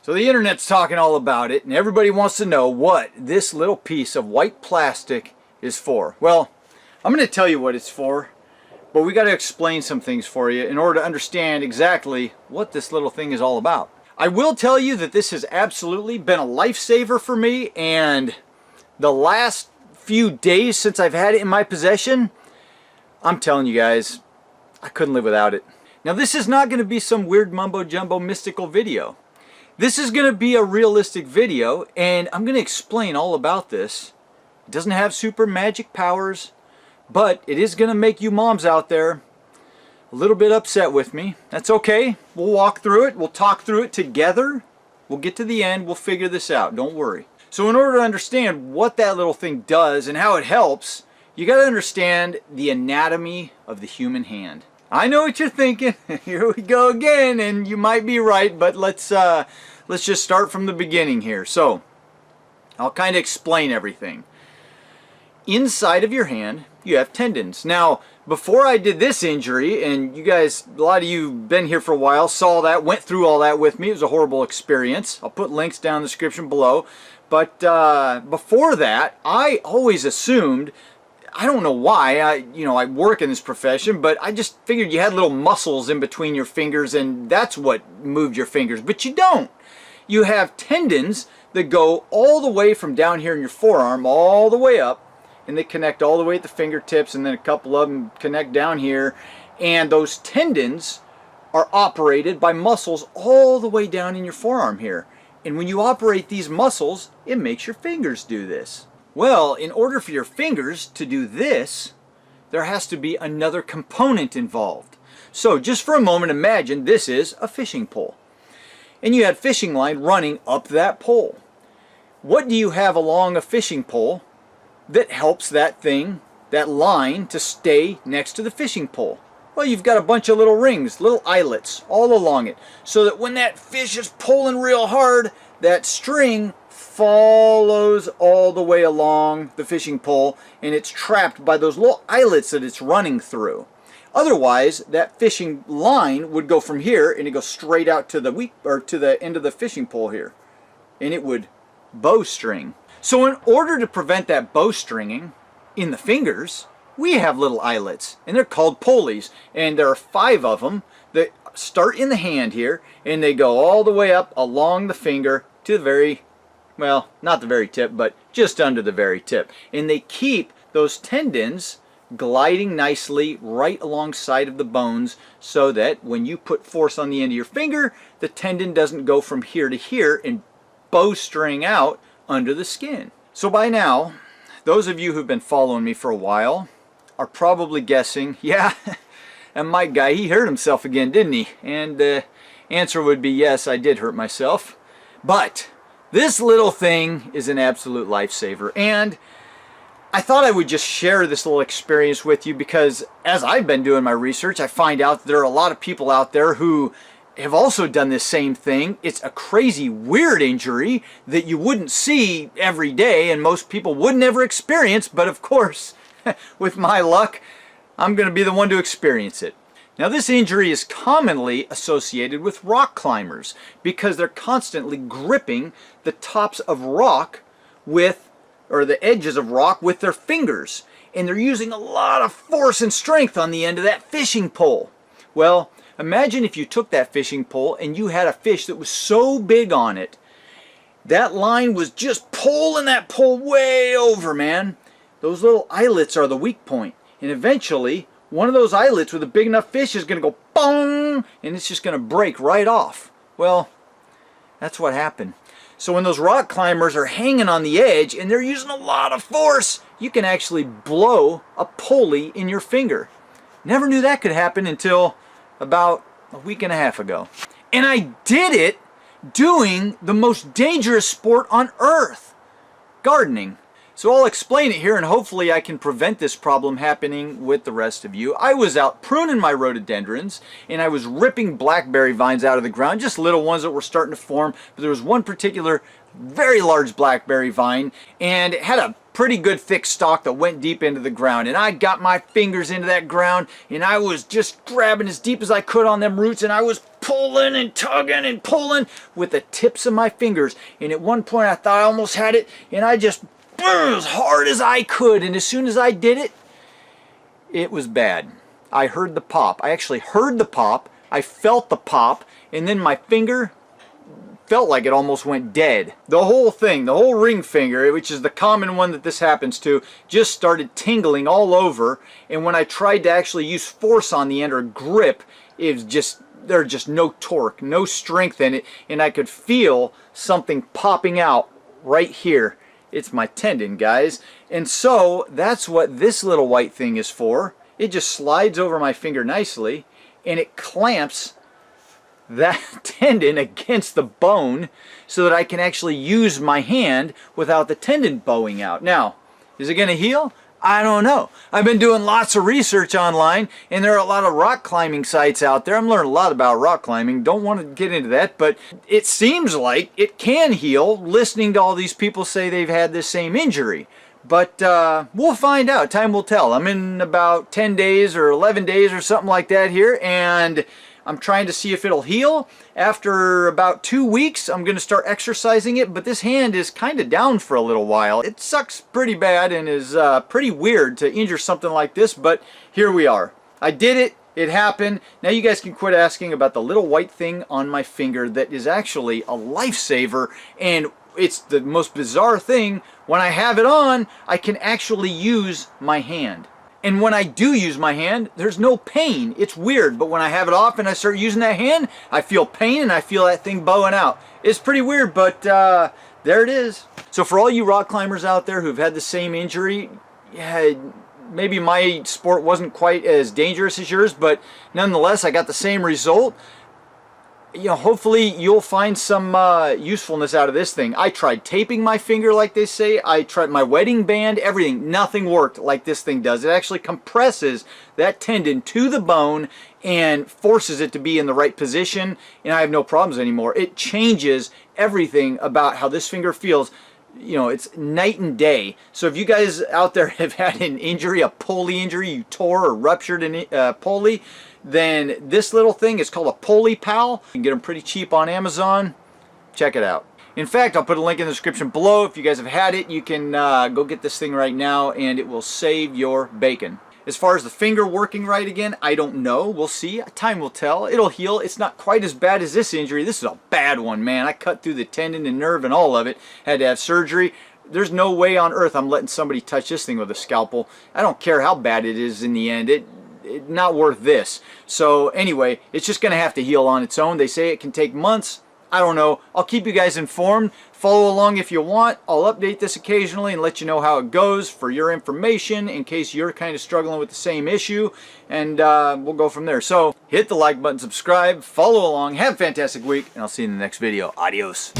So the internet's talking all about it, and everybody wants to know what this little piece of white plastic is for. Well, I'm going to tell you what it's for, but we got to explain some things for you in order to understand exactly what this little thing is all about. I will tell you that this has absolutely been a lifesaver for me, and the last few days since I've had it in my possession, I'm telling you guys, I couldn't live without it. Now this is not going to be some weird mumbo jumbo mystical video. This is going to be a realistic video, and I'm going to explain all about this. It doesn't have super magic powers, but it is going to make you moms out there a little bit upset with me. That's okay. We'll walk through it. We'll talk through it together. We'll get to the end. We'll figure this out. Don't worry. So in order to understand what that little thing does and how it helps, you got to understand the anatomy of the human hand. I know what you're thinking. Here we go again, and you might be right, but let's just start from the beginning here. So I'll kind of explain everything. Inside of your hand, you have tendons. Now, before I did this injury, and you guys, a lot of you have been here for a while, saw that, went through all that with me. It was a horrible experience. I'll put links down in the description below. But before that, I always assumed, I don't know why, I work in this profession, but I just figured you had little muscles in between your fingers and that's what moved your fingers, but you don't. You have tendons that go all the way from down here in your forearm all the way up, and they connect all the way at the fingertips, and then a couple of them connect down here, and those tendons are operated by muscles all the way down in your forearm here. And when you operate these muscles, it makes your fingers do this. Well, in order for your fingers to do this, there has to be another component involved. So just for a moment, imagine this is a fishing pole. And you had fishing line running up that pole. What do you have along a fishing pole that helps that thing, that line, to stay next to the fishing pole? Well, you've got a bunch of little rings, little eyelets all along it, so that when that fish is pulling real hard, that string follows all the way along the fishing pole, and it's trapped by those little eyelets that it's running through. Otherwise, that fishing line would go from here and it goes straight out to the end of the fishing pole here, and it would bowstring. So in order to prevent that bowstringing in the fingers, we have little eyelets, and they're called pulleys, and there are 5 of them that start in the hand here, and they go all the way up along the finger to the very, well, not the very tip, but just under the very tip. And they keep those tendons gliding nicely right alongside of the bones, so that when you put force on the end of your finger, the tendon doesn't go from here to here and bowstring out under the skin. So by now, those of you who've been following me for a while are probably guessing, yeah, and Mike guy, he hurt himself again, didn't he? And the answer would be yes, I did hurt myself. But this little thing is an absolute lifesaver, and I thought I would just share this little experience with you because as I've been doing my research, I find out there are a lot of people out there who have also done this same thing. It's a crazy, weird injury that you wouldn't see every day and most people would never experience, but of course, with my luck, I'm going to be the one to experience it. Now this injury is commonly associated with rock climbers because they're constantly gripping the tops of rock or the edges of rock with their fingers, and they're using a lot of force and strength on the end of that fishing pole. Well, imagine if you took that fishing pole and you had a fish that was so big on it, that line was just pulling that pole way over, man. Those little eyelets are the weak point, and eventually one of those eyelets with a big enough fish is going to go bong, and it's just going to break right off. Well, that's what happened. So when those rock climbers are hanging on the edge and they're using a lot of force, you can actually blow a pulley in your finger. Never knew that could happen until about a week and a half ago. And I did it doing the most dangerous sport on earth, gardening. So I'll explain it here, and hopefully I can prevent this problem happening with the rest of you. I was out pruning my rhododendrons, and I was ripping blackberry vines out of the ground, just little ones that were starting to form. But there was one particular very large blackberry vine, and it had a pretty good thick stalk that went deep into the ground. And I got my fingers into that ground, and I was just grabbing as deep as I could on them roots, and I was pulling and tugging and pulling with the tips of my fingers. And at one point I thought I almost had it, and I just as hard as I could. And as soon as I did it, it was bad. I heard the pop. I actually heard the pop. I felt the pop, and then my finger felt like it almost went dead. The whole thing, the whole ring finger, which is the common one that this happens to, just started tingling all over. And when I tried to actually use force on the end or grip, it was just, there was just no torque, no strength in it, and I could feel something popping out right here. It's my tendon, guys. And so that's what this little white thing is for. It just slides over my finger nicely, and it clamps that tendon against the bone so that I can actually use my hand without the tendon bowing out. Now, is it going to heal? I don't know. I've been doing lots of research online, and there are a lot of rock climbing sites out there. I'm learning a lot about rock climbing. Don't want to get into that, but it seems like it can heal, listening to all these people say they've had this same injury. But we'll find out. Time will tell. I'm in about 10 days or 11 days or something like that here, and I'm trying to see if it'll heal. After about 2 weeks, I'm going to start exercising it, but this hand is kind of down for a little while. It sucks pretty bad and is pretty weird to injure something like this, but here we are. I did it. It happened. Now you guys can quit asking about the little white thing on my finger that is actually a lifesaver, and it's the most bizarre thing. When I have it on, I can actually use my hand. And when I do use my hand, there's no pain. It's weird, but when I have it off and I start using that hand, I feel pain and I feel that thing bowing out. It's pretty weird, but there it is. So for all you rock climbers out there who've had the same injury, yeah, maybe my sport wasn't quite as dangerous as yours, but nonetheless, I got the same result. You know, hopefully you'll find some usefulness out of this thing. I tried taping my finger like they say. I tried my wedding band, everything. Nothing worked like this thing does. It actually compresses that tendon to the bone and forces it to be in the right position, and I have no problems anymore. It changes everything about how this finger feels. You know, it's night and day. So if you guys out there have had an injury, a Pulley injury, you tore or ruptured a Pulley, then this little thing is called a Pulley Pal. You can get them pretty cheap on Amazon. Check it out. In fact, I'll put a link in the description below. If you guys have had it, you can go get this thing right now, and it will save your bacon. As far as the finger working right again, I don't know. We'll see. Time will tell. It'll heal. It's not quite as bad as this injury. This is a bad one, man. I cut through the tendon and nerve and all of it. Had to have surgery. There's no way on earth I'm letting somebody touch this thing with a scalpel. I don't care how bad it is in the end. It's not worth this. So anyway, it's just going to have to heal on its own. They say it can take months. I don't know. I'll keep you guys informed. Follow along if you want. I'll update this occasionally and let you know how it goes for your information in case you're kind of struggling with the same issue. And we'll go from there. So hit the like button, subscribe, follow along, have a fantastic week, and I'll see you in the next video. Adios.